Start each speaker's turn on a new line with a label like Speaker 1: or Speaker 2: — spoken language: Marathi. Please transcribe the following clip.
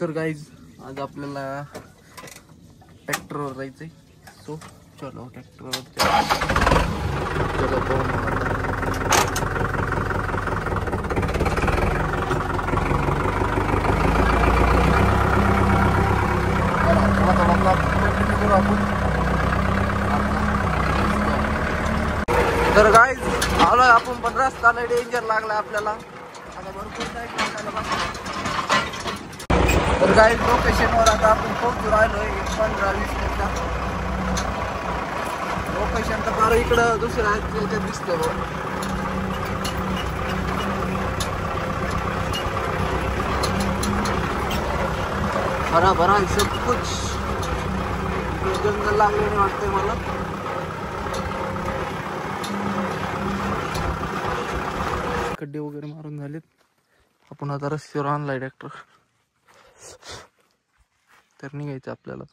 Speaker 1: तर गाईज आज आपल्याला ट्रॅक्टरवर जायचंय. सो चलो ट्रॅक्टरवर तर गाईज आलोय आपण, पण रस्ता लय डेंजर लागला आपल्याला. आता भरपूर टाइम लागला बघा. तर गाईज लोकेशनवर आता आपण पोहोचू राहिलोय 15-20 मिनिटात. लोकेशन तर फार इकडं दुसऱ्या याच्यात दिसतंय बघ. हरा भरा सब कुछ. जंगल लागलेले वाटतंय मला. खड्डे वगैरे मारून झालेत. आपण आता रस्त्यावर आणलाय ट्रॅक्टर. तर निघायचं आपल्याला.